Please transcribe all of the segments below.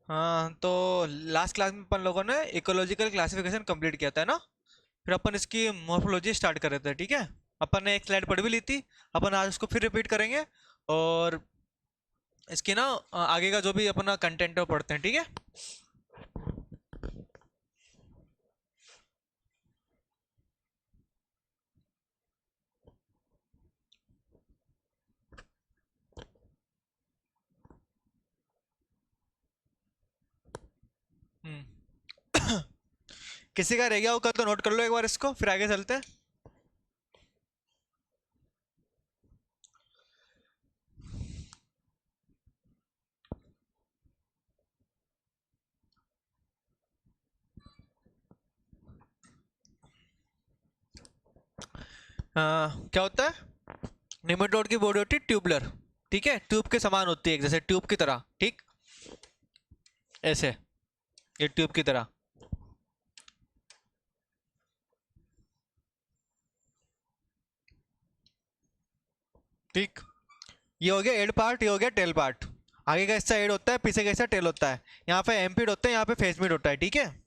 हाँ, तो last class में अपन लोगों ने इकोलॉजिकल क्लासिफिकेशन कंप्लीट किया था ना। फिर अपन इसकी मॉर्फोलॉजी स्टार्ट कर रहे थे, ठीक है। अपन ने एक स्लाइड पढ़ भी ली थी। अपन आज उसको फिर रिपीट करेंगे। और इसकी ना आगे का जो भी अपना कंटेंट है वो पढ़ते हैं, ठीक है। हम्म। किसी का रह गया होगा तो नोट कर लो एक बार इसको, फिर आगे चलते हैं। क्या होता है? निमेटोड की बॉडी होती है ट्यूबलर, ठीक है। ट्यूब के समान होती है, जैसे ट्यूब की तरह, ठीक। ऐसे, ये ट्यूब की तरह, ठीक। ये हो गया एड पार्ट, ये हो गया टेल पार्ट। आगे का हिस्सा एड होता है, पीछे का हिस्सा टेल होता है। यहाँ पे एम्पिड होता है, यहाँ पे फेस मिड होता है, ठीक है।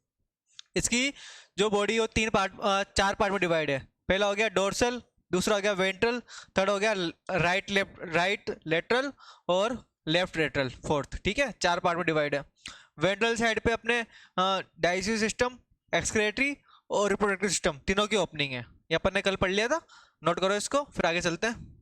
इसकी जो बॉडी हो तीन पार्ट, चार पार्ट में डिवाइड है। पहला हो गया डोर्सल, दूसरा हो गया वेंट्रल, थर्ड हो गया राइट लेफ्ट, राइट लेटरल, और लेफ्ट लेटरल, फोर्थ, ठीक है। चार पार्ट में डिवाइड है। वेंट्रल साइड पे अपने डाइजेस्टिव सिस्टम, एक्सक्रेटरी और रिप्रोडक्टिव सिस्टम, तीनों की ओपनिंग है। ये अपन ने कल पढ़ लिया था, नोट करो इसको, फिर आगे चलते हैं।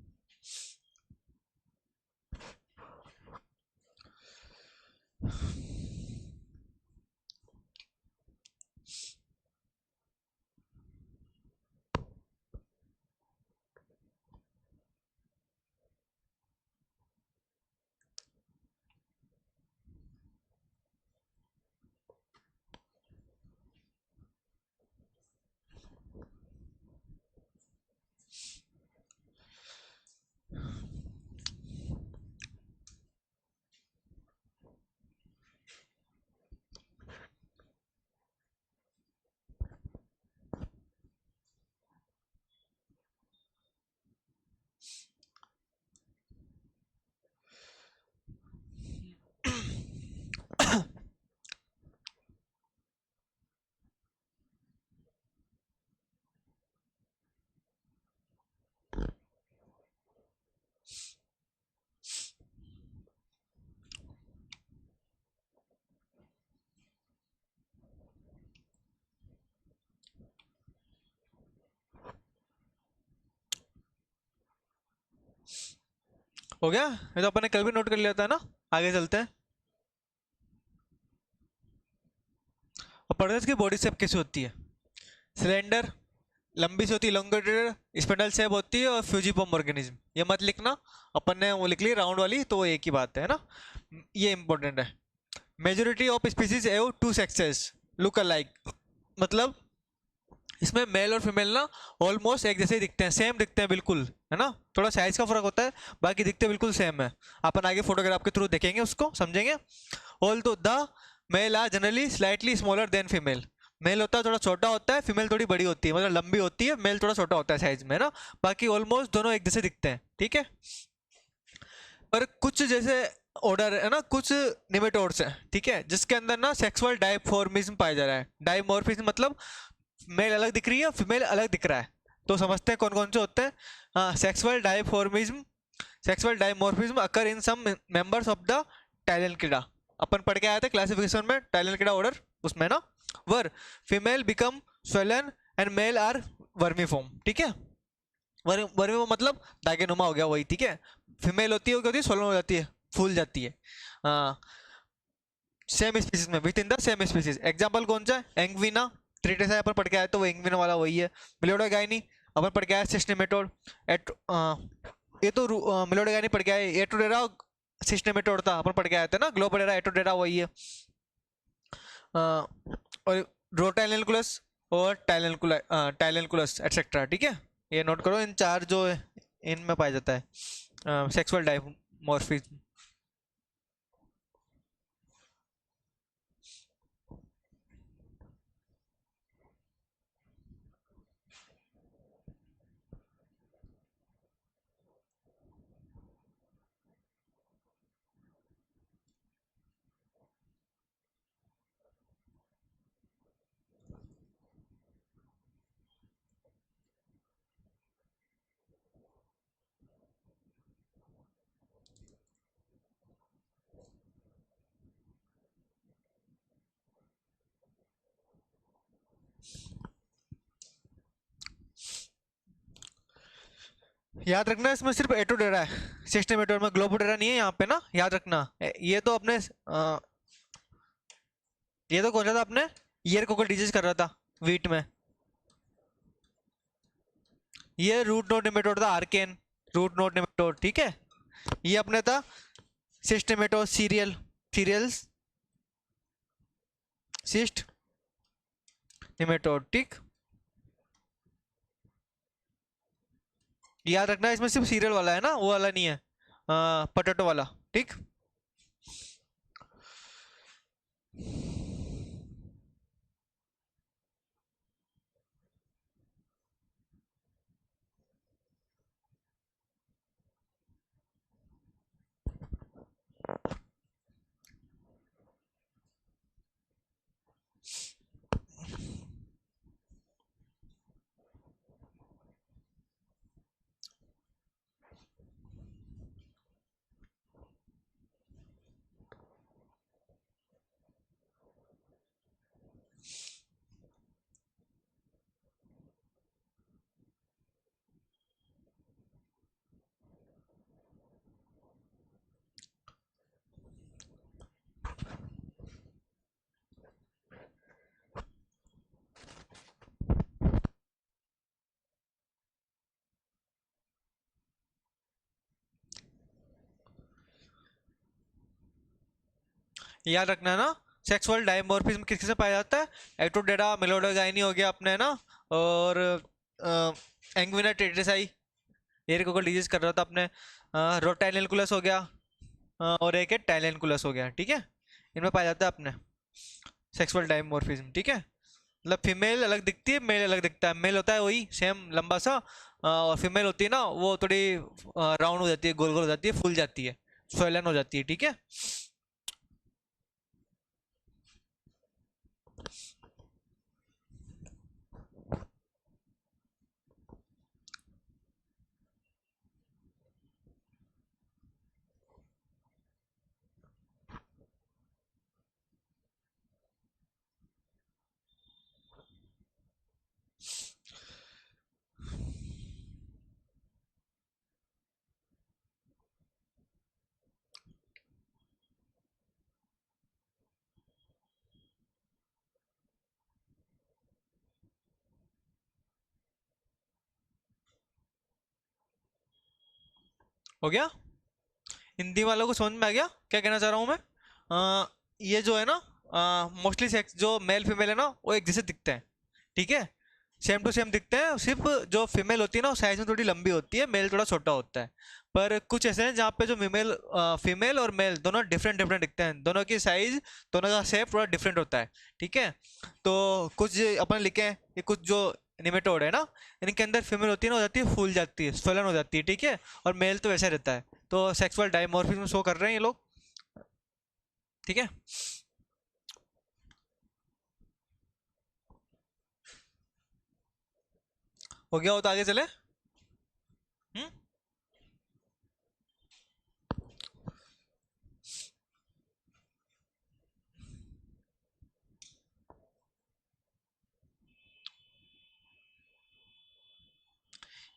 हो गया, ये तो अपन ने कल भी नोट कर लिया था ना। आगे चलते हैं। और पर्टस की बॉडी शेप कैसी होती है? सिलेंडर, लंबी सी होती है, लोंगिट्यूडल स्पिंडल शेप होती है, और फ्यूजिफॉर्म ऑर्गेनिज्म। ये मत लिखना, अपन ने वो लिख ली राउंड वाली, तो वो एक ही बात है ना। ये इंपॉर्टेंट है। Majority of species have two sexes look alike, मतलब इसमें मेल और फीमेल ना ऑलमोस्ट एक जैसे ही दिखते हैं, सेम दिखते हैं बिल्कुल, है ना। थोड़ा साइज का फर्क होता है, बाकी दिखते बिल्कुल सेम है। अपन आगे फोटोग्राफ के थ्रू देखेंगे, उसको समझेंगे। Also the male are generally slightly smaller than female. Male होता है थोड़ा छोटा होता है, फीमेल थोड़ी बड़ी होती है, मतलब लंबी होती है। मेल थोड़ा छोटा होता है साइज में, ना। बाकी ऑलमोस्ट दोनों एक जैसे दिखते हैं, ठीक है। पर कुछ जैसे ऑर्डर है ना, कुछ निमेटोड्स हैं, ठीक है, जिसके अंदर ना सेक्सुअल डायफॉर्मिज्म पाया जा रहा है। डायमॉर्फिज्म मतलब मेल अलग दिख रही है, फीमेल अलग दिख रहा है। तो समझते हैं कौन कौन से होते हैं। हाँ, sexual dimorphism, sexual dimorphism occur in some members of the Tylenchida. अपन पढ़ के आए थे क्लासिफिकेशन में टाइलेंकिडा ऑर्डर, उसमें ना। Were female become swollen and male are vermiform, ठीक है। वर्मीफॉर्म मतलब दागे नुमा हो गया वही, ठीक है। फीमेल होती है, वो क्या होती है, सोलन हो जाती है, फूल जाती है। सेम स्पीसीज में, with in the same species. Example कौन सा है? एंग्विना ट्रिटेसा अपन पढ़ के आए, तो वो एंग्विना वाला वही है। मिलोडोगाइनी अपन पढ़ के आए, सिस्टेमेटोड। एट ये तो मिलोडोगाइनी पढ़ के आए। एटोडेरा सिस्टेमेटोड था, अपन पढ़ के आए थे ना। ग्लोबोडेरा एटोडेरा वही है। और रोटाइलेंकुलस और टाइलेंकुलस एटसेट्रा, ठीक है। ये नोट करो, इन चार जो है, इनमें पाया जाता है सेक्सुअल डायमॉर्फिज्म। याद रखना इसमें सिर्फ एटोडेरा है, सिस्टेमेटोड में ग्लोबोडेरा नहीं है यहाँ पे ना, याद रखना। ये तो अपने ये तो कौन सा था अपने, ईयर कोकल डिजीज कर रहा था वीट में। ये रूट नोड नेमेटोड था, आर्केन रूट नोड नेमेटोड, ठीक है। ये अपने था सिस्टेमेटोड सीरियल्स सिस्ट नेमेटोड, ठीक। याद रखना इसमें सिर्फ सीरियल वाला है ना, वो वाला नहीं है, पोटैटो वाला, ठीक। याद रखना है ना, सेक्सुअल डायमॉर्फिज्म किस किस में पाया जाता है, एटोडेरा मेलोडोगाइनी हो गया अपने ना, और एंग्विना टेट्रिसाई, एयर कोकल डिजीज कर रहा था अपने, रोटाइलेनकुलस हो गया, और एक है टाइलेनकुलस हो गया, ठीक है। इनमें पाया जाता है अपने सेक्सुअल डायमॉर्फिज्म, ठीक है। मतलब फीमेल अलग दिखती है, मेल अलग दिखता है। मेल होता है वही सेम लंबा सा, और फीमेल होती है ना वो थोड़ी राउंड हो जाती है, गोल गोल हो जाती है, फूल जाती है, स्वेलन हो जाती है, ठीक है। हो गया, हिंदी वालों को समझ में आ गया क्या कहना चाह रहा हूँ मैं। ये जो है ना, मोस्टली सेक्स जो मेल फीमेल है ना वो एक जैसे दिखते हैं, ठीक है, सेम टू सेम दिखते हैं। सिर्फ जो फीमेल होती है ना वो साइज में थोड़ी लंबी होती है, मेल थोड़ा छोटा होता है। पर कुछ ऐसे हैं जहाँ पे जो फीमेल फीमेल और मेल दोनों डिफरेंट डिफरेंट दिखते हैं, दोनों की साइज, दोनों का शेप थोड़ा डिफरेंट होता है, ठीक है। तो कुछ अपन लिखे हैं कि कुछ जो निमेटोड है ना, इनके अंदर फीमेल होती है ना, हो जाती है, फूल जाती है, स्वलन हो जाती है, ठीक है। और मेल तो वैसा रहता है। तो सेक्सुअल डायमॉर्फिज्म शो कर रहे हैं ये लोग, ठीक है। हो गया हो तो आगे चले। हम्म।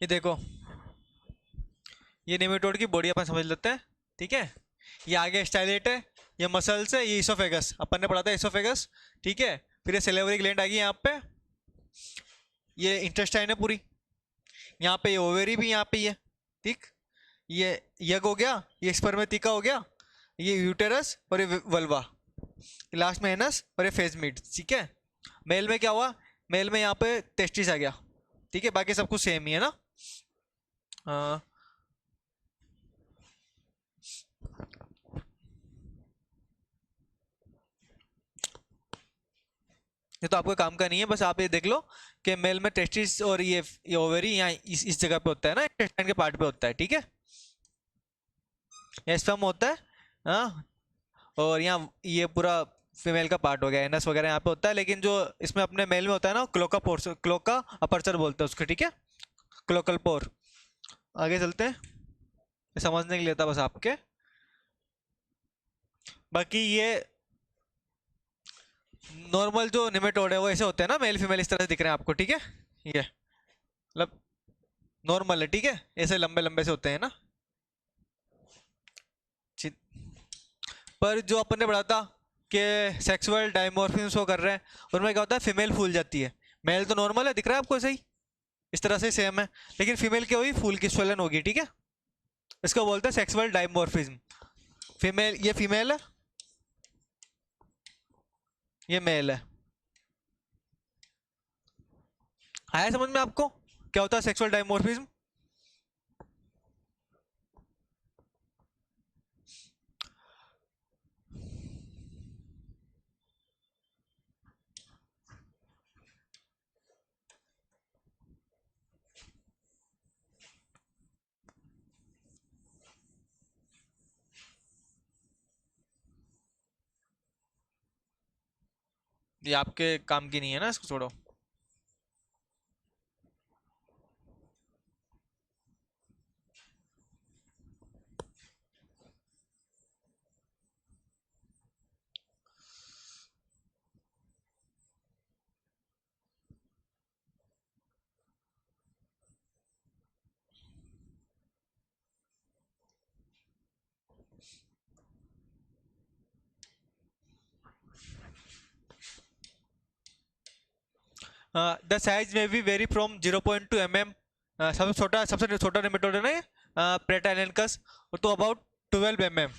ये देखो, ये नेमेटोड की बॉडी अपन समझ लेते हैं, ठीक है। ये आगे स्टाइलेट है, ये मसल्स है, ये इसोफेगस अपन ने पढ़ा था, इसोफेगस, ठीक है। फिर ये सेलेवरी ग्लैंड आ गई यहाँ पे, ये इंटेस्टाइन है पूरी, यहाँ पे ये ओवेरी भी यहाँ पे ही है, ठीक। ये यग हो गया, ये स्पर्मेटिका हो गया, ये यूटेरस और ये वल्वा, लास्ट में एनस और ये फेज मिड, ठीक है। मेल में क्या हुआ, मेल में यहाँ पे टेस्टिस आ गया, ठीक है। बाकी सब कुछ सेम ही है ना। हाँ, ये तो आपको काम का नहीं है, बस आप ये देख लो कि मेल में टेस्टिस और ये ओवेरी यहाँ इस जगह पे होता है ना, इंटेस्टाइन के पार्ट पे होता है, ठीक है। ये स्पर्म होता है, हाँ। और यहाँ ये पूरा फीमेल का पार्ट हो गया, एनस वगैरह यहाँ पे होता है, लेकिन जो इसमें अपने मेल में होता है ना, क्लोका पोर्स, क्लोका अपर्चर बोलते हैं उसको, ठीक है, क्लोकल पोर। आगे चलते हैं, ये समझने के लिए था बस आपके। बाकी ये नॉर्मल जो निमेटोड है वो ऐसे होते हैं ना, मेल फीमेल इस तरह से दिख रहे हैं आपको, ठीक है। ये मतलब नॉर्मल है, ठीक है, ऐसे लंबे लंबे से होते हैं ना। पर जो अपन ने पढ़ा था कि सेक्सुअल डायमॉर्फिज्म शो कर रहे हैं, उनमें क्या होता है, फीमेल फूल जाती है। मेल तो नॉर्मल है, दिख रहा है आपको सही, इस तरह से सेम है। लेकिन फीमेल क्या हुई, फूल की स्वेलन होगी, ठीक है। इसको बोलते हैं सेक्सुअल डायमॉर्फिज्म। फीमेल, ये फीमेल है, ये मेल है। आया समझ में आपको क्या होता है सेक्सुअल डायमॉर्फिज्म? ये आपके काम की नहीं है ना, इसको छोड़ो। द साइज में बी वेरी फ्रॉम 0.2 mm, सबसे छोटा नेमेटोड है ना ये, प्रेटाइलेनकस, तो अबाउट 12 mm।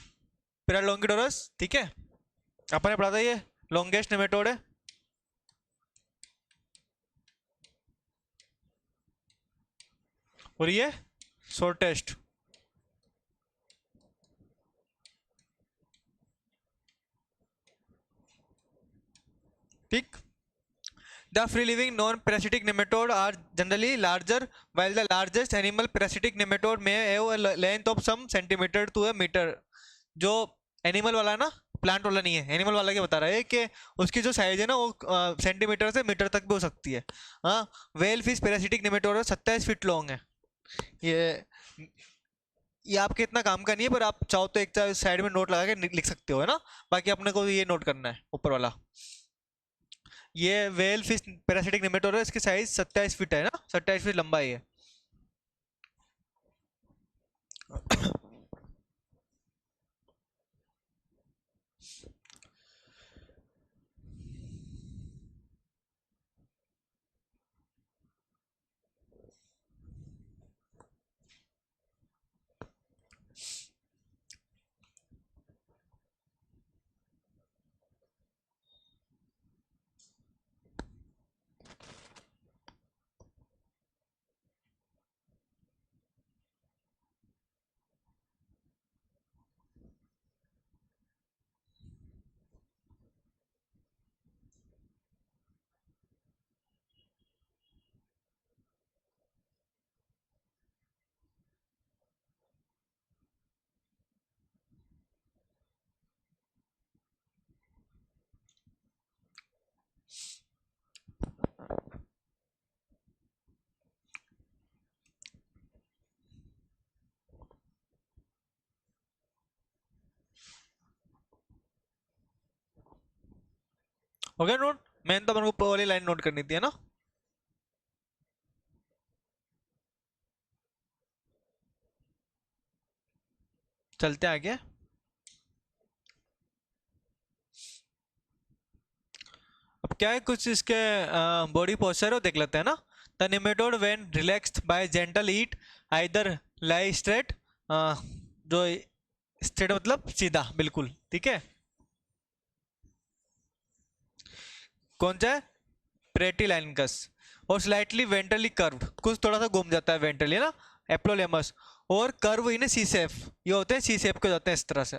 पेरालोंगिडोरस, ठीक है, अपन ने पढ़ा था ये लॉन्गेस्ट नेमेटोड है। और ये शॉर्टेस्ट, ठीक। The free living non-parasitic nematode are generally larger, while the largest animal parasitic nematode may have a length of some centimeter to a meter। जो एनिमल वाला है ना, प्लांट वाला नहीं है, एनिमल वाला क्या बता रहा है कि उसकी जो साइज है ना वो सेंटीमीटर से मीटर तक भी हो सकती है। हाँ, well fish parasitic nematode 27 feet long है। ये ये आपके इतना काम का नहीं है, पर आप चाहो तो एक साइड में नोट लगा के लिख सकते हो, है ना। बाकी अपने को ये नोट करना है ऊपर वाला। ये वेल फिश पैरासिटिक नेमेटोड है, इसकी साइज 27 फीट है ना, 27 फीट लंबाई है। हो गया नोट? मैंने तो अपन को ऊपर वाली लाइन नोट करनी थी, है ना। चलते आगे। अब क्या है, कुछ इसके बॉडी पोस्चर हो देख लेते हैं ना। The nematode when relaxed by gentle heat either lie straight, जो स्ट्रेट मतलब सीधा बिल्कुल, ठीक है। कौन सा है, प्रेटिलाइनकस। और स्लाइटली वेंट्रली कर्व, कुछ थोड़ा सा घूम जाता है वेंट्रली ना, एप्लोलेमस। और कर्व इन सी सेफ, ये होते हैं सी सेफ के जाते हैं इस तरह से,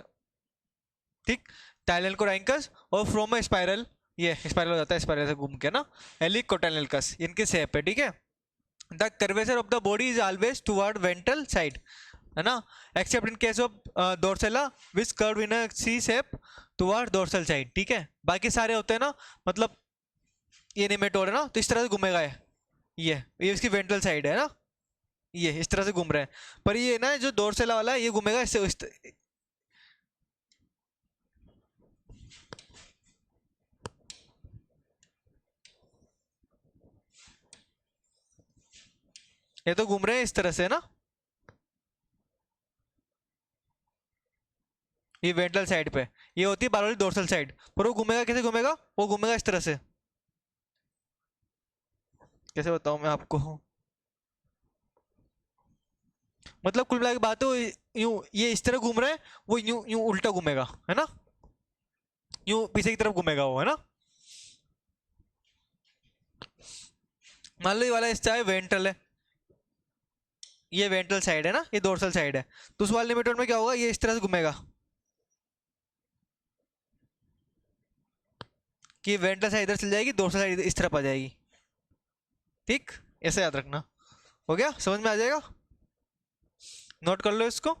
ठीक। टाइलेनकोराइनकस और फ्रोम स्पाइरल, ये स्पाइरल हो जाता है स्पाइरल से घूम के ना। हेलिकोटाइलेनकस, इनके सेफ है, ठीक है। The curvature of the body is always toward ventral side, है ना, except in case of Dorsella which curve in C shape toward dorsal side, ठीक है। बाकी सारे होते हैं ना, मतलब ये नेमेटोड है ना, तो इस तरह से घूमेगा ये इसकी वेंट्रल साइड है ना, ये इस तरह से घूम रहे हैं। पर ये ना जो डोर्सेला वाला है ये घूमेगा इससे ये तो घूम रहे हैं इस तरह से ना, ये वेंट्रल साइड पे, ये होती है बाल वाली डोर्सल साइड, पर वो घूमेगा कैसे घूमेगा, वो घूमेगा इस तरह से। कैसे बताऊं मैं आपको, मतलब कुल मिला के बात है, यूं ये इस तरह घूम रहा है, वो यूं यूं उल्टा घूमेगा, है ना, यूं पीछे की तरफ घूमेगा वो, है ना। मान लो ये वाला हिस्सा है वेंट्रल है, ये वेंट्रल साइड है ना, ये डोर्सल साइड है, तो उस वाले निमेटोड में क्या होगा, ये इस तरह से घूमेगा, कि वेंट्रल साइड इधर चल जाएगी, डोर्सल साइड इस तरफ आ जाएगी, ठीक, ऐसे याद रखना। हो गया, समझ में आ जाएगा, नोट कर लो इसको।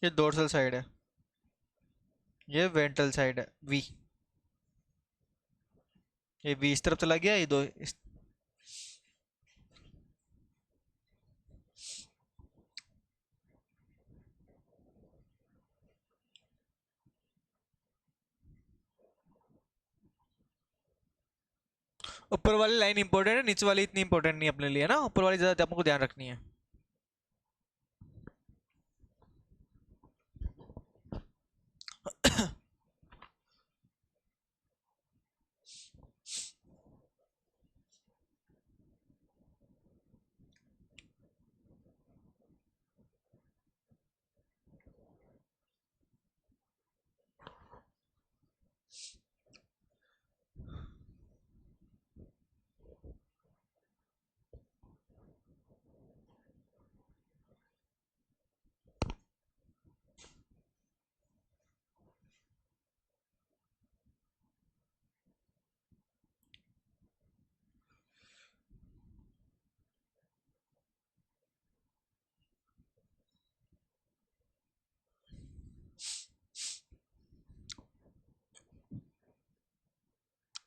ये डोर्सल साइड है, ये वेंट्रल साइड है वी, ये वी इस तरफ चला गया, ये दो इस, ऊपर वाली लाइन इंपॉर्टेंट है, नीचे वाली इतनी इंपॉर्टेंट नहीं अपने लिए ना, ऊपर वाली ज्यादा आपको ध्यान रखनी है।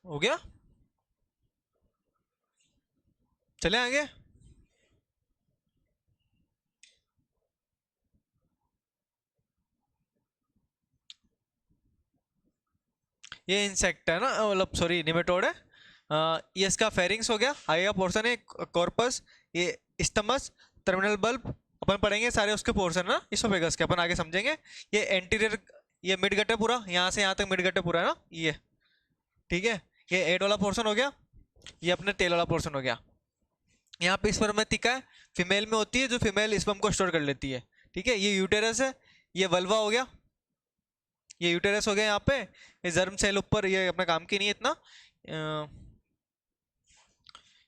हो गया, चले आगे। ये इंसेक्ट है ना, मतलब सॉरी निमेटोड है। ये इसका फेरिंग्स हो गया, आगे का पोर्शन है कॉर्पस, ये स्टमस, टर्मिनल बल्ब, अपन पढ़ेंगे सारे उसके पोर्शन ना इसोफेगस के, अपन आगे समझेंगे। ये एंटीरियर, ये मिड गट है पूरा, यहाँ से यहाँ तक मिड गट है पूरा, है ना ये, ठीक है। ये एड वाला पोर्शन हो गया, ये अपने टेल वाला पोर्शन हो गया। यहाँ पे स्पर्मेटिका है, फीमेल में होती है, जो फीमेल स्पर्म को स्टोर कर लेती है, ठीक है। ये यूटेरस है, ये वल्वा हो गया, ये यूटेरस हो गया यहाँ पे, ये जर्म सेल ऊपर, ये अपना काम की नहीं है इतना।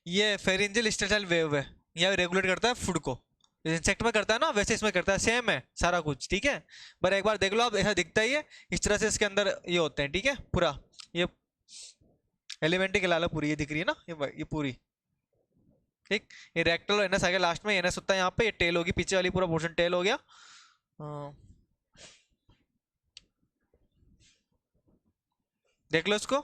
ये फेरिंजियल स्टेटल वेव है, यह रेगुलेट करता है फूड को, इंसेक्ट में करता है ना वैसे इसमें करता है, सेम है सारा कुछ, ठीक है। पर एक बार देख लो आप, ऐसा दिखता ही है, इस तरह से इसके अंदर ये होते हैं, ठीक है पूरा। ये एलिमेंट्री के लाला पूरी ये दिख रही है ना, ये पूरी, ठीक। ये रेक्टल एनएस आ गया लास्ट में, एनएस होता है यहाँ पे, ये टेल होगी पीछे वाली, पूरा पोर्शन टेल हो गया। देख लो इसको,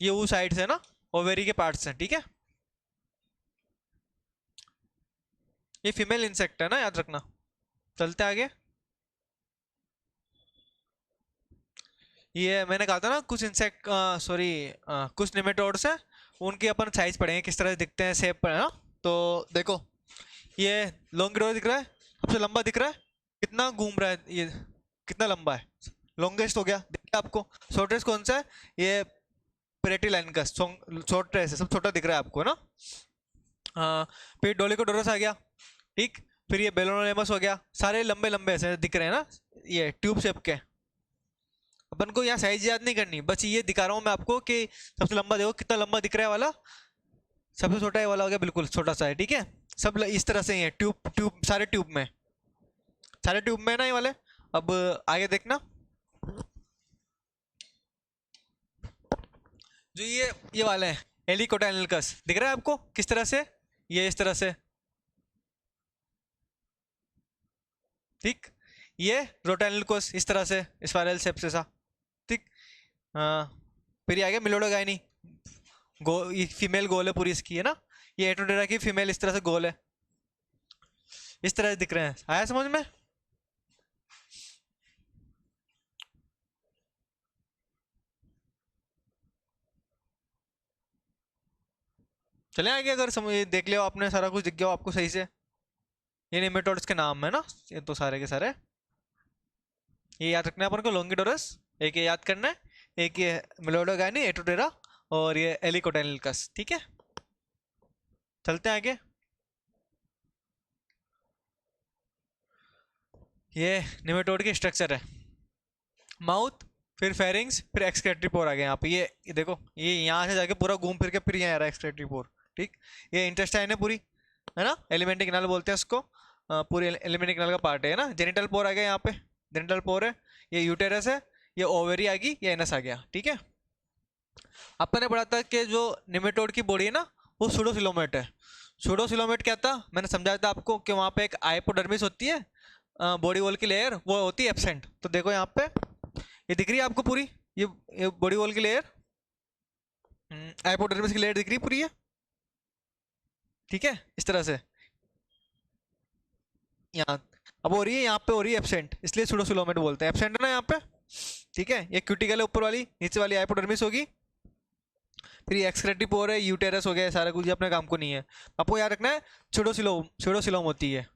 ये वो साइड्स है ना, ओवेरी के पार्ट्स हैं, ठीक है। ये फीमेल इंसेक्ट है ना, याद रखना। चलते आगे, ये मैंने कहा था ना कुछ इंसेक्ट, सॉरी कुछ निमेटोड्स हैं, उनके अपन साइज पढ़ेंगे किस तरह से दिखते हैं, शेप पर है ना। तो देखो, ये लॉन्गिडोर दिख रहा है, सबसे लंबा दिख रहा है, कितना घूम रहा है ये, कितना लंबा है, लॉन्गेस्ट हो गया, दिख गया आपको। शॉर्टेस्ट कौन सा है, ये पेरेटिलाइनकस, शॉर्टेस्ट है, सब छोटा दिख रहा है आपको ना। फिर डोलिकोडोरस आ गया, ठीक। फिर ये बेलोनोलेमस हो गया, सारे लंबे लंबे ऐसे दिख रहे हैं ना, ये ट्यूब शेप के। अपन को यहाँ साइज याद नहीं करनी, बस ये दिखा रहा हूँ मैं आपको कि सबसे लंबा देखो कितना लंबा दिख रहा है वाला, सबसे छोटा ये वाला हो गया, बिल्कुल छोटा सा है, ठीक है। सब इस तरह से ही है, ट्यूब ट्यूब सारे ट्यूब में, सारे ट्यूब में ना ये वाले। अब आगे देखना, जो ये वाले हैं हेलिकोटाइनलकस, दिख रहा है आपको किस तरह से, ये इस तरह से, ठीक। ये रोटाइनलकोस इस तरह से स्पाइरल शेप से सा, ठीक। हाँ, फिर ये आ गया मिलोडोगाइनी, ये फीमेल गोल है पूरी इसकी, है ना। ये एटोडेरा की फीमेल इस तरह से गोल है, इस तरह से दिख रहे हैं, आया समझ में। चले आगे, अगर समझ देख लिया आपने, सारा कुछ दिख गया हो आपको सही से। ये नेमेटोड्स के नाम है ना, ये तो सारे के सारे। ये याद रखना है अपन को, लोंगिडोरस एक ये याद करना है, एक ये मिलोडोगाइनी, एटोडेरा, और ये एलिकोटाइनलकस, ठीक है। चलते हैं आगे। ये निमेटोड की स्ट्रक्चर है, माउथ, फिर फेरिंग्स, फिर एक्सक्रेटरी पोर आ गया यहाँ पे। ये देखो, ये यहाँ से जाके पूरा घूम फिर के फिर यहाँ आ रहा है एक्सक्रेटरी पोर, ठीक। ये इंटेस्टाइन है पूरी, है ना, एलिमेंट्री कैनाल बोलते हैं उसको। पूरी एलिमेंट्री कैनाल का पार्ट है ना। जेनिटल पोर आ गया यहाँ पे, जेनिटल पोर है। ये यूटेरस है, ये ओवेरी आ गई, ये एनस आ गया, ठीक है। अपन ने पढ़ा था कि जो निमेटोड की बॉडी है ना, वो सूडोसिलोमेट है। सूडोसिलोमेट क्या था, मैंने समझाया था आपको कि वहाँ पे एक हाइपोडर्मिस होती है, बॉडी वॉल की लेयर, वो होती है एब्सेंट। तो देखो यहाँ पे ये दिख रही है आपको पूरी, ये बॉडी वॉल की लेयर, हाइपोडर्मिस की लेयर दिख रही है पूरी है, ठीक है, इस तरह से। यहाँ अब हो रही है, यहाँ पे हो रही है एब्सेंट, इसलिए सूडोसिलोमेट बोलते हैं। एब्सेंट है ना यहाँ पे, ठीक है। ये क्यूटिकल है ऊपर वाली, नीचे वाली हाइपोडर्मिस होगी, फिर ये एक्सक्रेटरी पोर है, यूटेरस हो गया, सारा कुछ अपने काम को नहीं है। आपको याद रखना है, सूडोसिलोम, सूडोसिलोम होती है।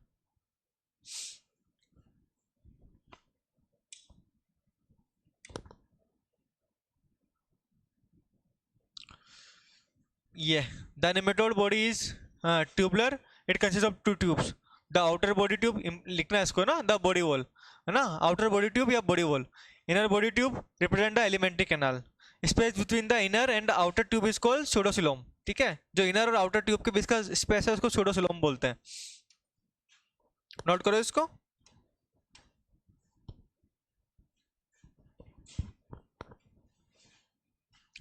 ये the nematode body is tubular, it consist of two tubes. The outer body tube, लिखना है इसको ना, द बॉडी वॉल, है ना, आउटर बॉडी ट्यूब या body wall. Inner body tube represent the alimentary canal. Space between the inner and outer tube is called pseudocoelom, ठीक है। जो इनर और आउटर ट्यूब के बीच का स्पेस है उसको सूडोसिलोम बोलते हैं। नोट करो इसको।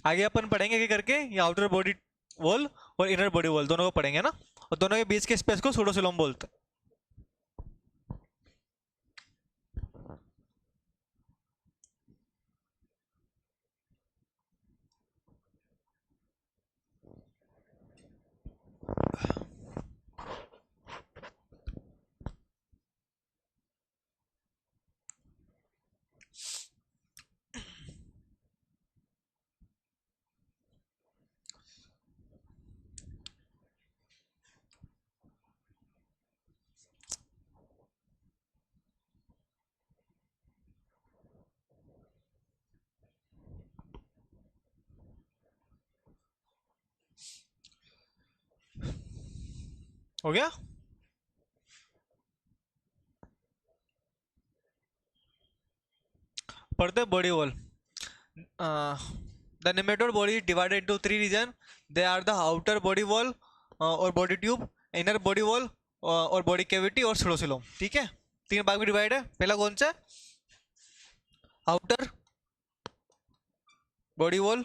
आगे अपन पढ़ेंगे क्या करके, ये आउटर बॉडी वॉल और इनर बॉडी वॉल दोनों को पढ़ेंगे ना, और दोनों के बीच के स्पेस को सूडोसिलोम बोलते हैं। हो गया। पढ़ते body wall. The nematode body is divided into three regions. They are the outer body wall और body tube, inner body wall और body cavity और सूडोसिलोम, ठीक है। तीन भाग में डिवाइड है। पहला कौन सा है, आउटर बॉडी वॉल,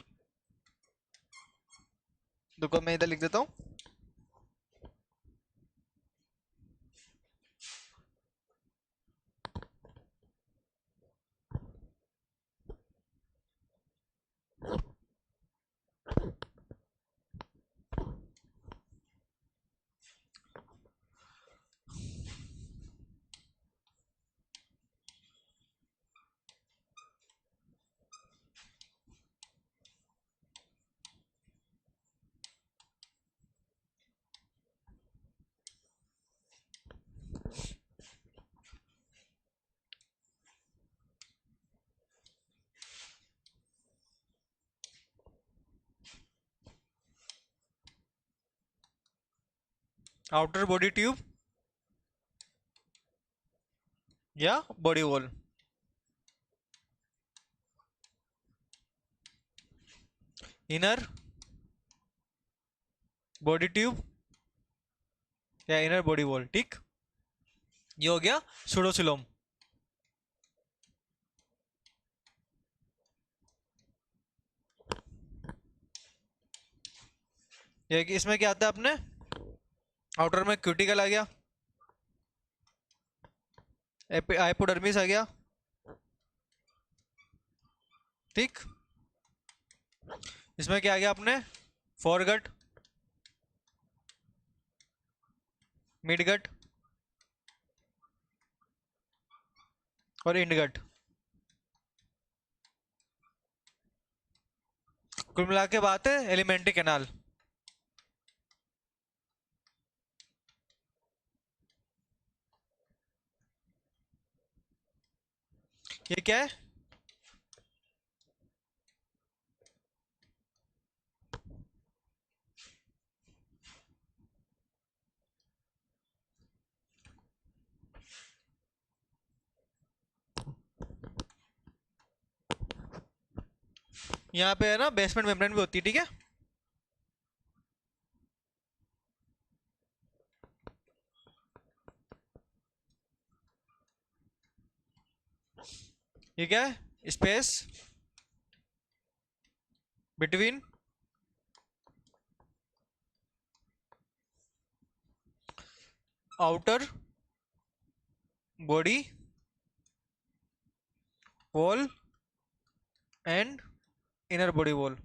देखो मैं इधर लिख देता हूँ। आउटर बॉडी ट्यूब या body wall, inner body tube या इनर बॉडी वॉल, ठीक। ये हो गया सूडोसिलोम। ये इसमें क्या आता है अपने, आउटर में क्यूटिकल आ गया, हाइपोडर्मिस आ गया, ठीक। इसमें क्या आ गया अपने, फोरगट, मिडगट और इंडगट। कुल मिला के बात है एलिमेंट्री कैनाल। ये क्या है, यहाँ पे है ना बेसमेंट मेम्ब्रेन भी होती है, ठीक है। ये क्या है, space between outer body wall and inner body wall.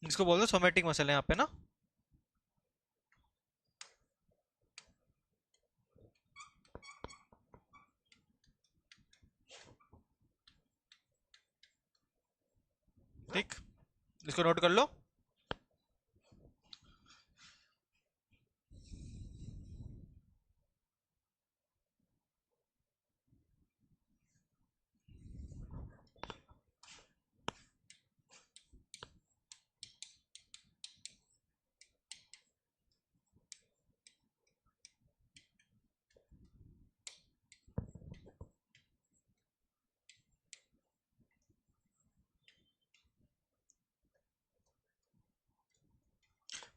इसको बोलते हैं सोमेटिक मसल है यहाँ पे ना। ठीक, इसको नोट कर लो।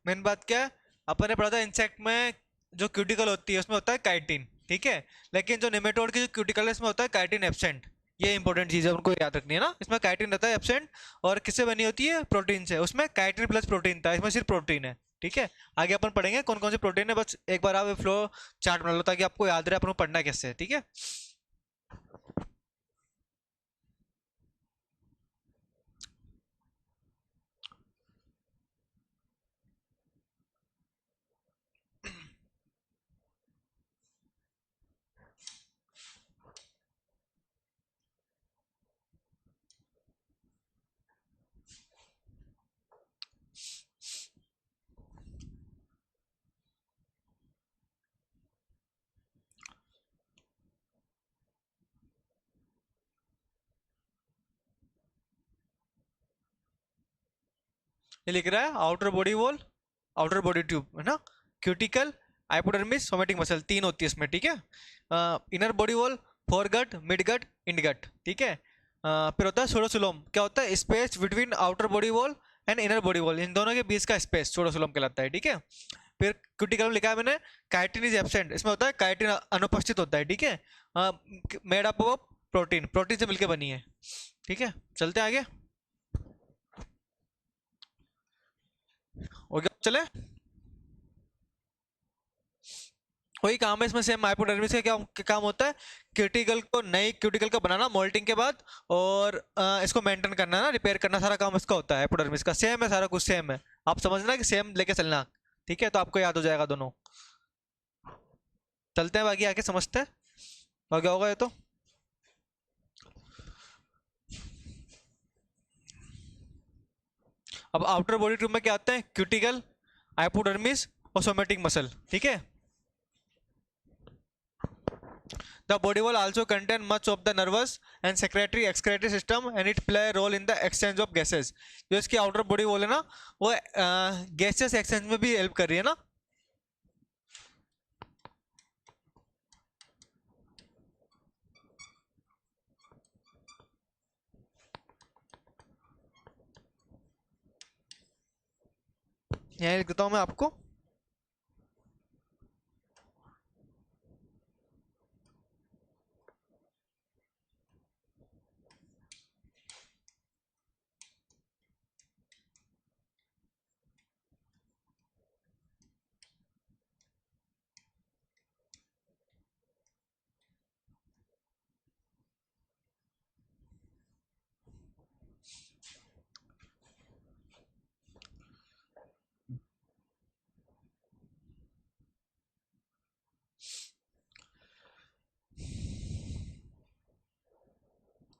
मेन बात क्या है, अपन ने पढ़ा था इंसेक्ट में जो क्यूटिकल होती है उसमें होता है काइटिन, ठीक है। लेकिन जो नेमेटोड की जो क्यूटिकल है इसमें होता है काइटिन एब्सेंट। ये इंपॉर्टेंट चीज़ है, उनको याद रखनी है ना। इसमें काइटिन रहता है एब्सेंट, और किससे बनी होती है, प्रोटीन से। उसमें काइटिन प्लस प्रोटीन था, इसमें सिर्फ प्रोटीन है, ठीक है। आगे अपन पढ़ेंगे कौन कौन से प्रोटीन है, बस एक बार आप फ्लो चार्ट बना लो ताकि आपको याद रहे अपन को पढ़ना कैसे है, ठीक है। ये लिख रहा है outer body wall, outer body tube है ना, क्यूटिकल, हाइपोडर्मिस, सोमेटिक मसल, तीन होती है इसमें, ठीक है। Inner body wall, foregut, midgut, hindgut, ठीक है। फिर होता है सूडोसिलोम। क्या होता है, space between outer body wall and inner body wall, इन दोनों के बीच का स्पेस सूडोसिलोम कहलाता है, ठीक है। फिर क्यूटिकल में लिखा है मैंने काइटिन इज एब्सेंट, इसमें होता है काइटिन अनुपस्थित होता है, ठीक है। Made up of protein, protein से मिलकर बनी है, ठीक है। चलते हैं आगे, हो गया, चले। वही काम है इसमें सेम, हाइपोडर्मिस का क्या काम होता है, क्यूटिकल को, नई क्यूटिकल का बनाना मोल्टिंग के बाद, और इसको मेंटेन करना ना, रिपेयर करना, सारा काम इसका होता है। हाइपोडर्मिस का सेम है, सारा कुछ सेम है, आप समझना कि सेम लेके चलना, ठीक है, तो आपको याद हो जाएगा दोनों। चलते हैं बाकी आके समझते हैं और क्या होगा ये तो। अब आउटर बॉडी ट्यूब में क्या आते हैं? क्यूटिकल, हाइपोडर्मिस और सोमेटिक मसल। ठीक है, the body will also contain much of the nervous and secretory excretory system and it play a role in the exchange of gases। जो इसकी आउटर बॉडी बोले ना, वो गैसेस एक्सचेंज में भी हेल्प कर रही है ना। यहाँ लिख देता हूँ मैं आपको।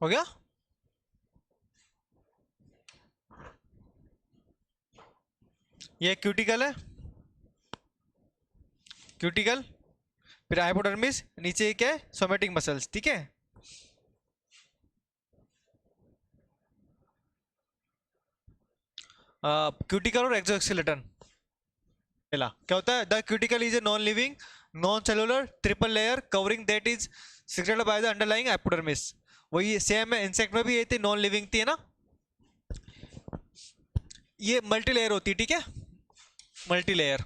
हो गया। ये क्यूटिकल है, क्यूटिकल, फिर हाइपोडर्मिस, नीचे क्या है? Somatic muscles. ठीक है, क्यूटिकल और एक्सोस्केलेटन। पहला क्या होता है? The cuticle is a non living non cellular triple layer covering that is secreted by the underlying hypodermis. वही सेम है, इंसेक्ट में भी ये थी, नॉन लिविंग थी, है ना। ये मल्टी लेयर होती है, ठीक है, मल्टी लेयर।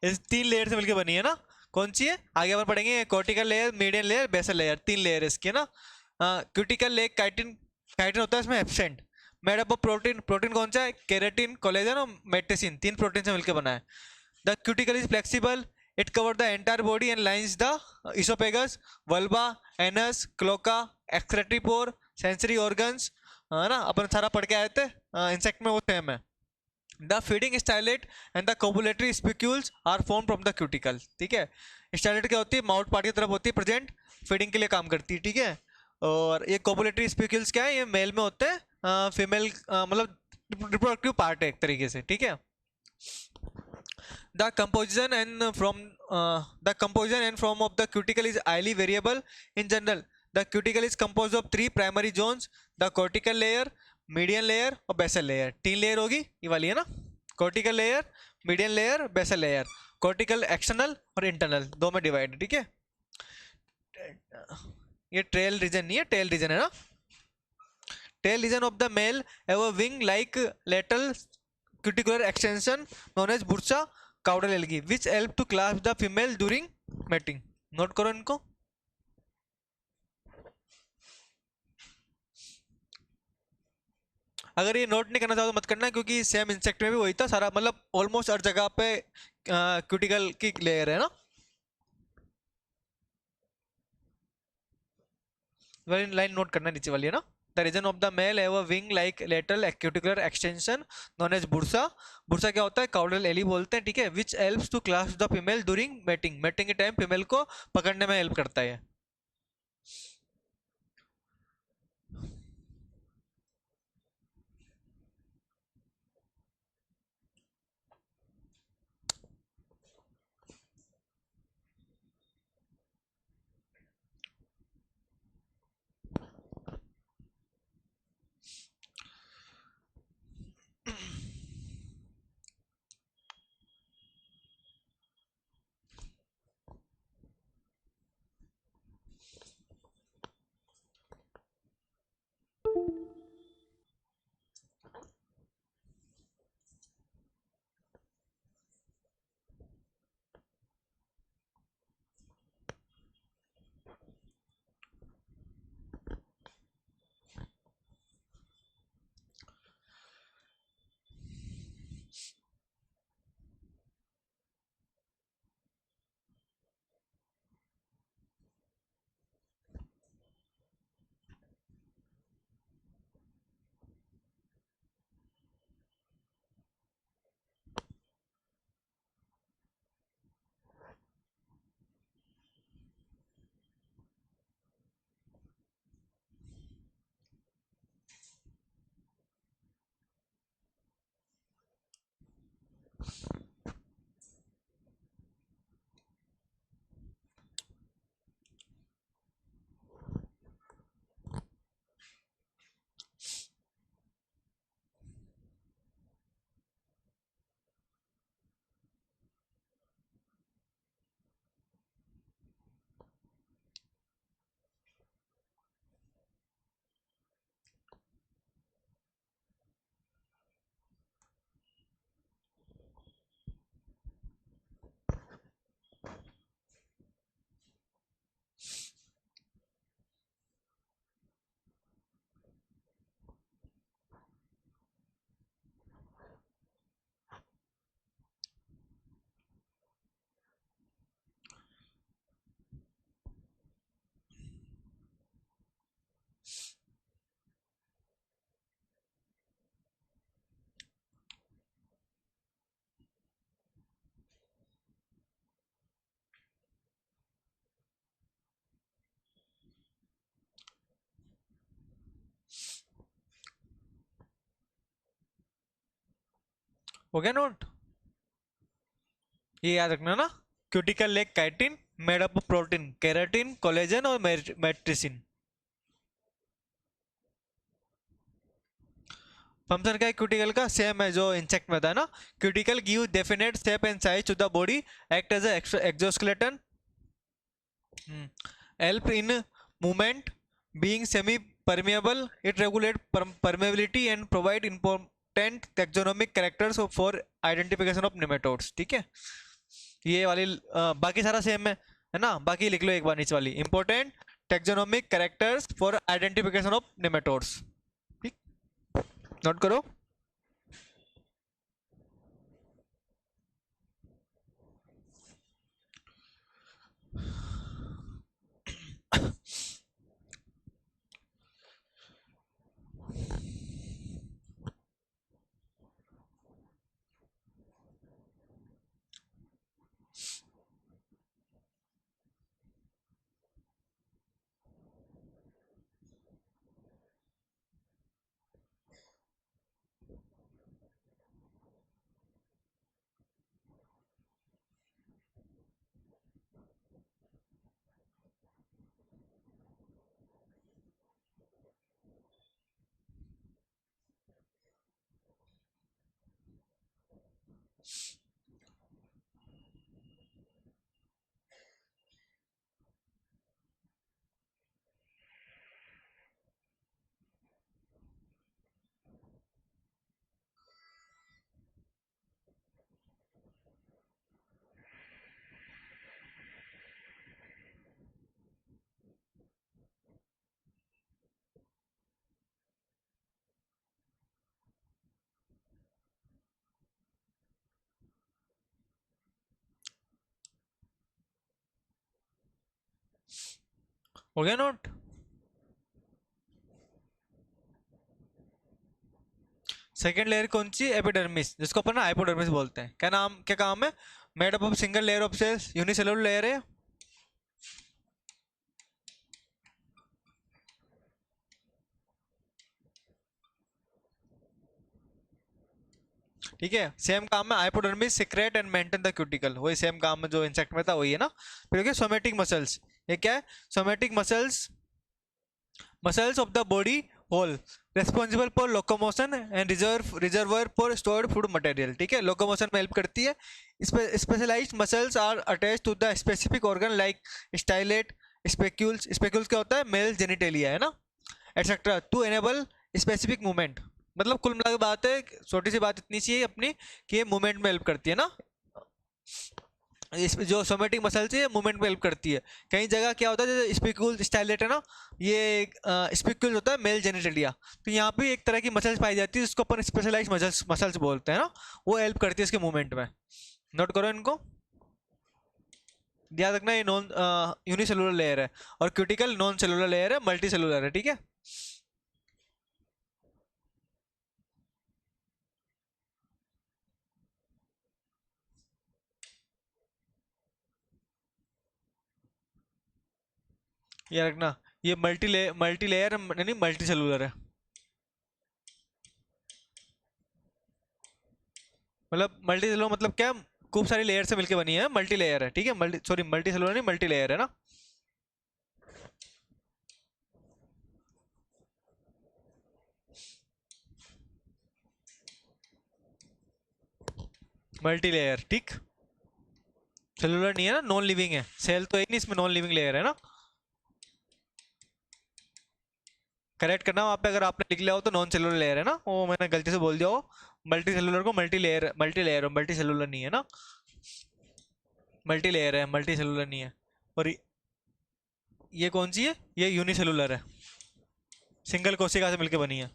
इस 3 लेयर से मिलकर बनी है ना। कौन सी है? आगे अपन पढ़ेंगे। Cortical layer, median layer, basal layer, 3 layer इसकी, है ना। क्यूटिकल लेयर काइटिन, काइटिन होता है इसमें absent, made up of protein. Protein कौन सा है? केराटिन, कोलेजन और मेट्रिसिन, 3 प्रोटीन से मिलकर बना है। The cuticle is flexible, it cover the entire body and lines the oesophagus, vulva, anus, cloaca, excretory pore, sensory organs, है ना। अपन सारा पढ़ के आए थे इंसेक्ट में, वो सेम है। The feeding stylet and the copulatory spicules are form from the cuticle. ठीक है, स्टाइलेट क्या होती है? माउथ पार्ट की तरफ होती है प्रेजेंट, फीडिंग के लिए काम करती है। ठीक है, और ये कोपुलेटरी स्पिक्यूल्स क्या है? ये मेल में होते हैं, फीमेल मतलब रिप्रोडक्टिव पार्ट है एक तरीके से। ठीक है, the composition and from the composition and form of the cuticle is highly variable. In general, the cuticle is composed of 3 primary zones: the cortical layer, median layer और basal layer। 3 layer होगी, ये वाली है ना। cortical layer, median layer, basal layer। cortical external और internal दो में divide. ठीक है, ये ट्रेल रीजन नहीं है, टेल रीजन है ना। Tail region of the male have a wing like lateral cuticular extension known as bursa caudal algae which help to clasp the female during mating। Note करो इनको। अगर ये नोट नहीं करना चाहो तो मत करना, क्योंकि सेम इंसेक्ट में भी वही था सारा, मतलब ऑलमोस्ट हर जगह पे क्यूटिकल की लेयर है ना। वाली लाइन नोट करना नीचे वाली है ना। The region of the male have a wing like lateral cuticular extension known as bursa. Bursa क्या होता है? काउडल एली बोलते हैं। ठीक है, which helps to clasp the female during mating. Mating के टाइम फीमेल को पकड़ने में हेल्प करता है। हो गया नोट? ये याद रखना ना, cuticle leg chitin made up of protein keratin collagen और मेट्रिसिन। फंक्शन क्या है क्यूटिकल का? सेम है जो इंसेक्ट में था ना। Cuticle give definite shape and size to the body, act as exoskeleton, help in movement, being semi permeable, it regulate permeability and provide important taxonomic characters for identification of nematodes। ठीक है, ये वाली बाकी सारा same है ना। बाकी लिख लो एक बार नीचे वाली, important taxonomic characters for identification of nematodes. ठीक, नोट करो। हो गया नोट? सेकेंड लेयर कौन सी? एपिडर्मिस, जिसको अपन ना हाइपोडर्मिस बोलते हैं। क्या नाम, क्या काम है? Made up of single layer of cells, unicellular layer है। ठीक है, सेम काम है hypodermis secrete and maintain the cuticle, वही सेम काम है जो इंसेक्ट में था, वही है ना। फिर क्या सोमेटिक मसल्स, ये क्या है? Somatic muscles, muscles of the body whole, responsible for locomotion and reservoir for stored food material. ठीक है, लोकोमोशन में हेल्प करती है। Specialised muscles are attach to the specific organ like stylet, spicules, spicules क्या होता है? मेल जेनिटेलिया है ना, etcetera, to enable specific movement. मतलब कुल मिला के बात है, छोटी सी बात इतनी सी है अपनी कि ये मूवमेंट में हेल्प करती है ना। इस जो सोमेटिक मसल से मूवमेंट में हेल्प करती है। कई जगह क्या होता है, जैसे स्पिक्यूल स्टाइलेट है ना, ये स्पिक्यूल होता है मेल जेनिटेलिया, तो यहाँ पे एक तरह की मसल्स पाई जाती है जिसको अपन स्पेशलाइज मसल्स मसल्स बोलते हैं ना, वो हेल्प करती है इसके मूवमेंट में। नोट करो इनको, याद रखना। ये नॉन यूनिसेलुलर लेयर है और क्यूटिकल नॉन सेलुलर लेयर है, मल्टी सेलुलर है। ठीक है, याद रखना, ये मल्टी लेयर यानी मल्टी सेलुलर है। मतलब मल्टी सेलुलर मतलब क्या, खूब सारी लेयर से मिलके बनी है, मल्टी लेयर है, ठीक है, मल्टी सेलुलर नहीं, मल्टी लेयर है ना। मल्टी लेयर, ठीक। सेलुलर नहीं है ना, नॉन लिविंग है, सेल तो एक नहीं, इसमें नॉन लिविंग लेयर है ना। करेक्ट करना वहाँ पे, अगर आपने लिख लिया हो तो नॉन सेलुलर लेयर है ना, वो मैंने गलती से बोल दिया हो, मल्टी सेलुलर को मल्टी लेयर मल्टी सेलुलर नहीं है ना, मल्टी लेयर है, मल्टी सेलुलर नहीं है। और ये कौन सी है, ये यूनिसेलुलर है, सिंगल कोशिका से मिलके बनी है।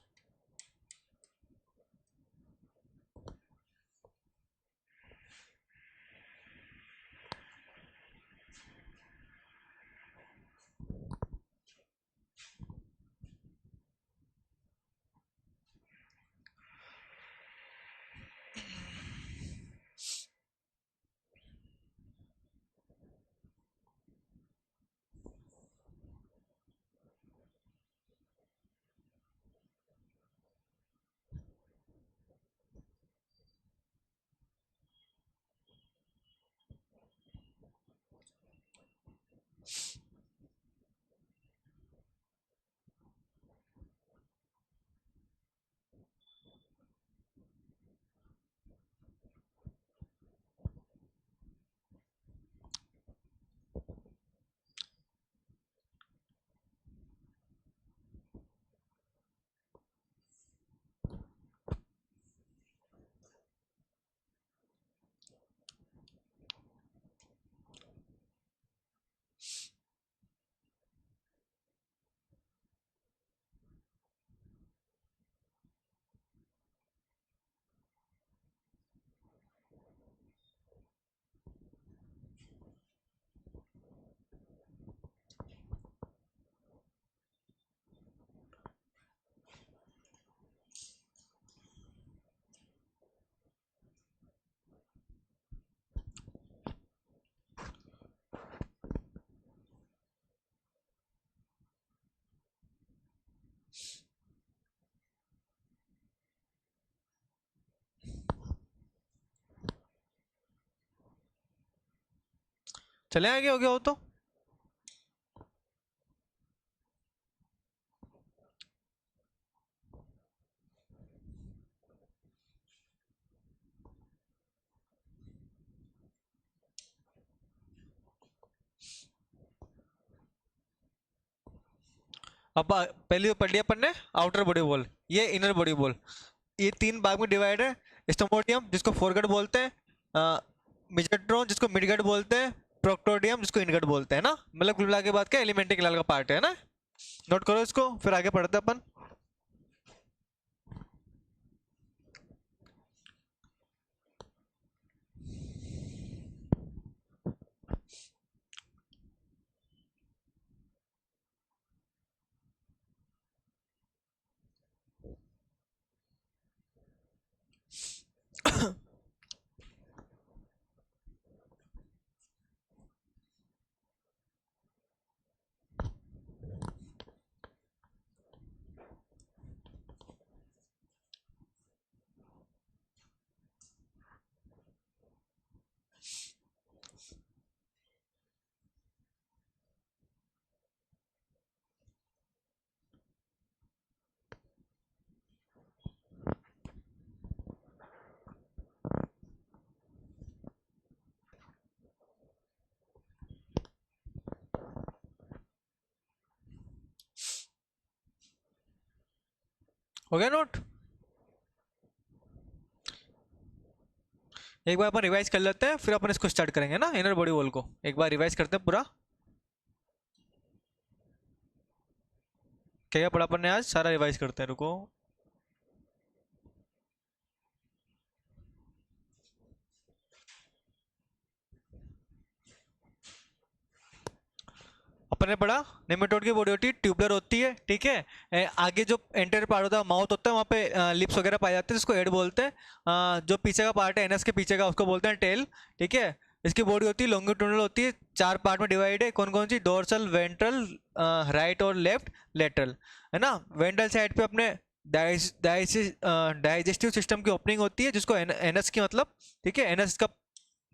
चले आगे, हो गया हो तो। अब पहले पढ़ लिया अपन ने, आउटर बॉडी वॉल, ये इनर बॉडी वॉल, ये तीन भाग में डिवाइड है। स्टोमोडियम जिसको फोरगट बोलते हैं, मिजोट्रोन जिसको मिडगट बोलते हैं, प्रोक्टोडियम जिसको इनगट बोलते हैं ना, मतलब कुल मिला के बाद क्या एलिमेंट्री कैनाल का पार्ट है ना। नोट करो इसको, फिर आगे पढ़ते हैं अपन। हो गया नोट। एक बार अपन रिवाइज कर लेते हैं, फिर अपन इसको स्टार्ट करेंगे ना, इनर बॉडी वॉल को एक बार रिवाइज करते हैं पूरा। क्या क्या पढ़ा अपन ने आज, सारा रिवाइज करते हैं, रुको। अपन ने पढ़ा नेमेटोड की बॉडी होती है, ट्यूबलर होती है, ठीक है। आगे जो एंटीरियर पार्ट होता है, माउथ होता है, वहाँ पे लिप्स वगैरह पाए जाते हैं, जिसको हेड बोलते हैं। जो पीछे का पार्ट है एनस के पीछे का, उसको बोलते हैं टेल, ठीक है। इसकी बॉडी होती है लॉन्गिट्यूडनल होती है, चार पार्ट में डिवाइड है, कौन कौन सी, डोर्सल, वेंट्रल, राइट और लेफ्ट, लेटरल, है ना। वेंट्रल साइड पे अपने डाइजेस्टिव सिस्टम की ओपनिंग होती है, जिसको एनस की मतलब, ठीक है, एनस का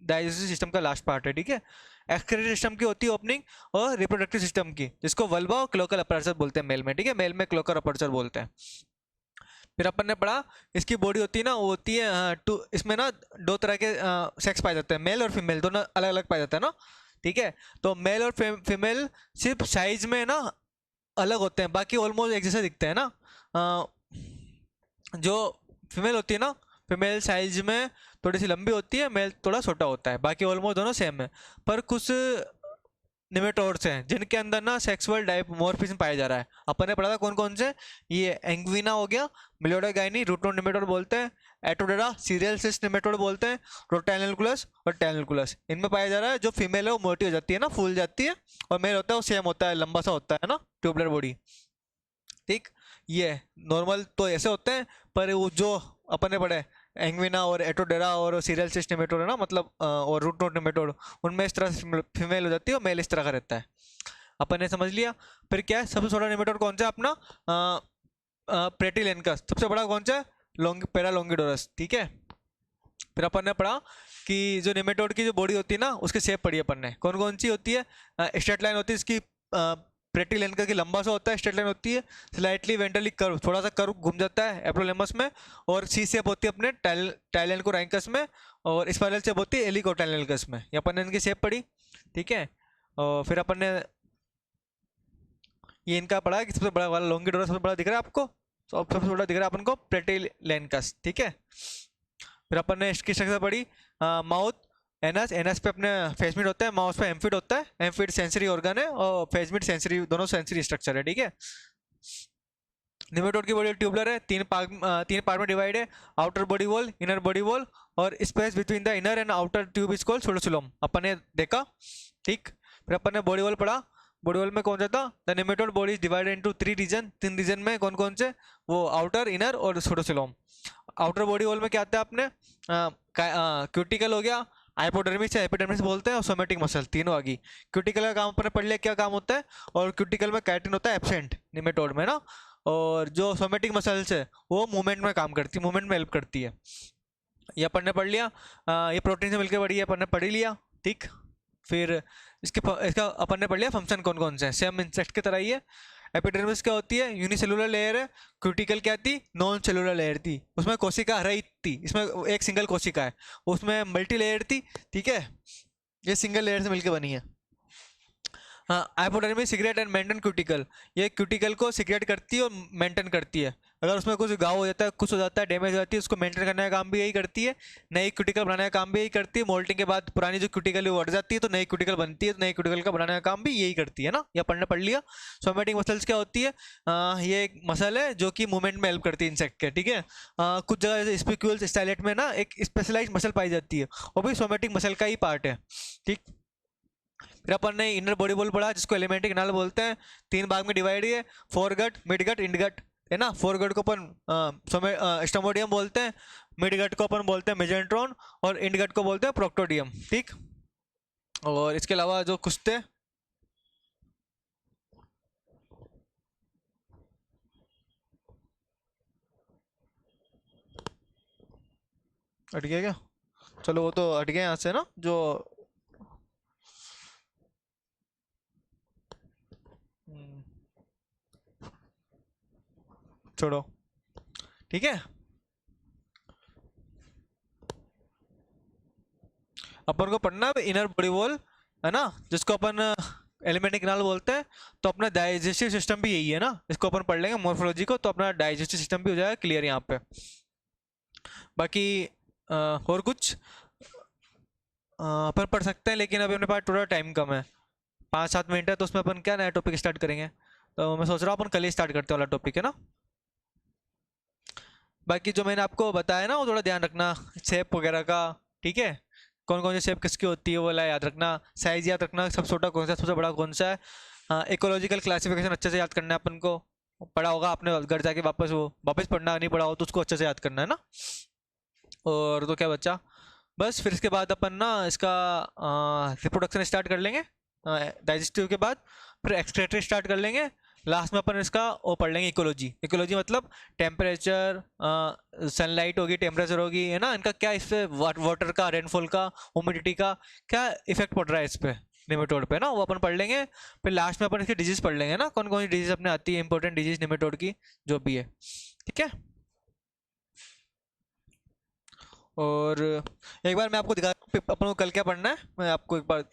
डाइजेस्टिव सिस्टम का लास्ट पार्ट है, ठीक है। एक्सक्रीटरी सिस्टम की होती है ओपनिंग, और रिप्रोडक्टिव सिस्टम की, जिसको वल्वा और क्लोकल अपर्चर बोलते हैं मेल में, ठीक है, मेल में क्लोकल अपर्चर बोलते हैं। फिर अपन ने पढ़ा इसकी बॉडी होती है ना, वो होती है टू, इसमें ना दो तरह के सेक्स पाए जाते हैं, मेल और फीमेल दोनों अलग अलग पाए जाते हैं ना, ठीक है। तो मेल और फीमेल सिर्फ साइज में ना अलग होते हैं, बाकी ऑलमोस्ट एक जैसे दिखते हैं ना। अ, जो फीमेल होती है ना, फीमेल साइज में थोड़ी सी लंबी होती है, मेल थोड़ा छोटा होता है, बाकी ऑलमोस्ट दोनों सेम है। पर कुछ निमेटोड्स हैं जिनके अंदर ना सेक्सुअल डायमॉर्फिज्म पाया जा रहा है। अपन ने पढ़ा था कौन कौन से, ये एंग्विना हो गया, मिलियोडा रूटोन निमेटोड बोलते हैं, एटोडेरा सीरियल सिस्ट निमेटोड बोलते हैं, रोटैनकुलस और टैनकुलस, इनमें पाया जा रहा है। जो फीमेल है वो मोटी हो जाती है ना, फूल जाती है, और मेल होता है वो सेम होता है, लंबा सा होता है ना, ट्यूबुलर बॉडी, ठीक। ये नॉर्मल तो ऐसे होते हैं, पर वो जो अपन ने पढ़े एंग्विना और एटोडेरा और सीरियल सिस्ट निमेटोड है ना, मतलब और रूट नोट निमेटोड, उनमें इस तरह से फीमेल हो जाती है और मेल इस तरह का रहता है। अपन ने समझ लिया। फिर क्या है, सबसे छोटा निमेटोड कौन सा है अपना, प्लेटिलेनकस। सबसे बड़ा कौन सा है, पैरालोंगिडोरस, ठीक है। फिर अपन ने पढ़ा कि जो निमेटोड की जो बॉडी होती है ना, उसकी शेप पढ़ी अपन ने, कौन कौन सी होती है, स्ट्रेट लाइन होती है इसकी, प्लेटिलेनका की लंबा सा होता है, स्ट्रेट लाइन होती है, स्लाइटली वेंट्रली कर्व, थोड़ा सा कर्व घूम जाता है एप्रोलेमस में, और सी शेप होती है अपने टाइलेनकोरैंकस में, और स्पाइरल शेप होती है एलिकोटाइलेनकस में। ये अपन ने इनकी शेप पढ़ी, ठीक है। और फिर अपन ने ये इनका पढ़ा कि सबसे बड़ा वाला लोंगिडोरस सबसे बड़ा दिख रहा है आपको, तो सबसे बड़ा दिख रहा है अपन को प्लेटिलेनकस, ठीक है। फिर अपन ने इसकी स्ट्रक्चर पढ़ी, माउथ, एनस, एनस पे अपने फेसमिट होता है, माउथ पे एम्फिड होता है, एम्फिड सेंसरी ऑर्गन है, और फेसमिट सेंसरी, दोनों सेंसरी स्ट्रक्चर है, ठीक है। निमेटोड की बॉडी ट्यूबुलर है, तीन पार्ट में डिवाइड है, outer body wall, inner body wall, और space between the inner and outer tube is called pseudocoelom, अपन ने देखा, ठीक। फिर अपन ने बॉडी वॉल पढ़ा, बॉडी वॉल में कौन सा था, the nematode body is divided into 3 region, 3 region में कौन कौन से, वो आउटर, इनर और सूडोसिलोम। आउटर बॉडी वॉल में क्या आता है अपने, क्यूटिकल हो गया, हाइपोडर्मिस है, एपिडर्मिस बोलते हैं, और सोमेटिक मसल, तीनों आ गई। क्यूटिकल का काम अपन ने पढ़ लिया क्या काम होता है, और क्यूटिकल में कैटिन होता है एब्सेंट निमेटोड में ना, और जो सोमेटिक मसल्स है वो मूवमेंट में काम करती है, मूवमेंट में हेल्प करती है। ये अपन ने पढ़ लिया, ये प्रोटीन से मिलकर बढ़ी है, अपन ने पढ़ ही लिया, ठीक। फिर इसका अपन ने पढ़ लिया फंक्शन कौन कौन से हैं, सेम इंसेक्ट की तरह ही है। एपिडर्मिस क्या होती है, यूनिसेलुलर लेयर है, क्यूटिकल क्या थी, नॉन सेलुलर लेयर थी, उसमें कोशिका रहित थी, इसमें एक सिंगल कोशिका है, उसमें मल्टी लेयर थी, ठीक है, ये सिंगल लेयर से मिलकर बनी है। हाँ, hypodermis cigarette and maintain cuticle, ये क्यूटिकल को सिगरेट करती है और मेंटेन करती है, अगर उसमें कुछ घाव हो जाता है, कुछ हो जाता है, डैमेज हो जाती है, उसको मेंटेन करने का काम भी यही करती है, नई क्यूटिकल बनाने का काम भी यही करती है, मोल्टिंग के बाद पुरानी जो क्यूटिकल है वो हट जाती है, तो नई क्यूटिकल बनती है, तो नई क्यूटिकल का बनाने का काम भी यही करती है ना, या पढ़ लिया। सोमेटिक मसल्स क्या होती है, ये एक मसल है जो कि मूवमेंट में हेल्प करती है इंसेक्ट के, ठीक है। कुछ जगह जैसे स्पिक्यूल्स स्टाइलेट में ना एक स्पेशलाइज्ड मसल पाई जाती है, वो भी सोमेटिक मसल का ही पार्ट है, ठीक। फिर अपन ने इनर बॉडी वॉल पढ़ा, जिसको एलिमेंट्री कैनाल बोलते हैं, 3 भाग में डिवाइड है, फोरगट, मिडगट, इंडगट, है ना। फोरगट को अपन स्टोमोडियम बोलते हैं, मिडगट को अपन बोलते हैं मेजेंट्रॉन, और इंडगट को बोलते हैं प्रोक्टोडियम, ठीक। और इसके अलावा जो कुछ थे, हट गया क्या, चलो वो तो हट गया यहाँ से ना, जो हम्म, छोड़ो, ठीक है। अपन को पढ़ना है इनर बॉडी वॉल, है ना, जिसको अपन एलिमेंट्री कैनाल बोलते हैं। तो अपना डाइजेस्टिव सिस्टम भी यही है ना, इसको अपन पढ़ लेंगे मॉर्फोलॉजी को, तो अपना डाइजेस्टिव सिस्टम भी हो जाएगा क्लियर यहाँ पे। बाकी और कुछ अपन पढ़ सकते हैं, लेकिन अभी अपने पास थोड़ा टाइम कम है, 5-7 मिनट है, तो उसमें अपन क्या नया टॉपिक स्टार्ट करेंगे, तो मैं सोच रहा हूँ अपन कल ही स्टार्ट करते वाला टॉपिक है ना। बाकी जो मैंने आपको बताया ना वो थोड़ा ध्यान रखना, शेप वगैरह का, ठीक है, कौन कौन सी शेप किसकी होती है वो वाला याद रखना, साइज याद रखना, सबसे छोटा कौन सा सबसे बड़ा कौन सा है। हाँ, इकोलॉजिकल क्लासिफिकेशन अच्छे से याद करना है अपन को, पढ़ा होगा आपने, घर जाके वापस वो वापस पढ़ना, नहीं पढ़ा हो तो उसको अच्छे से याद करना है ना। और तो क्या बच्चा, बस फिर इसके बाद अपन ना इसका रिप्रोडक्शन स्टार्ट कर लेंगे, डाइजेस्टिव के बाद फिर एक्सक्रेटरी स्टार्ट कर लेंगे, लास्ट में अपन इसका वो पढ़ लेंगे इकोलॉजी। इकोलॉजी मतलब टेम्परेचर, सनलाइट होगी, टेम्परेचर होगी, है ना, इनका क्या इस पे वाटर का, रेनफॉल का, ह्यूमिडिटी का क्या इफेक्ट पड़ रहा है इस पे निमेटोड पे ना, वो अपन पढ़ लेंगे। फिर लास्ट में अपन इसकी डिजीज पढ़ लेंगे ना, कौन कौन सी डिजीज अपने आती है, इंपॉर्टेंट डिजीज निमेटोड की जो भी है। ठीक है। और एक बार मैं आपको दिखा अपन को कल क्या पढ़ना है, मैं आपको एक बार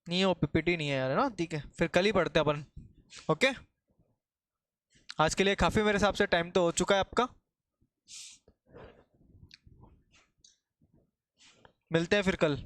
नहीं है, वो पीपीटी नहीं है यार, है ना, ठीक है, फिर कल ही पढ़ते हैं अपन। ओके, आज के लिए काफ़ी मेरे हिसाब से टाइम तो हो चुका है आपका। मिलते हैं फिर कल।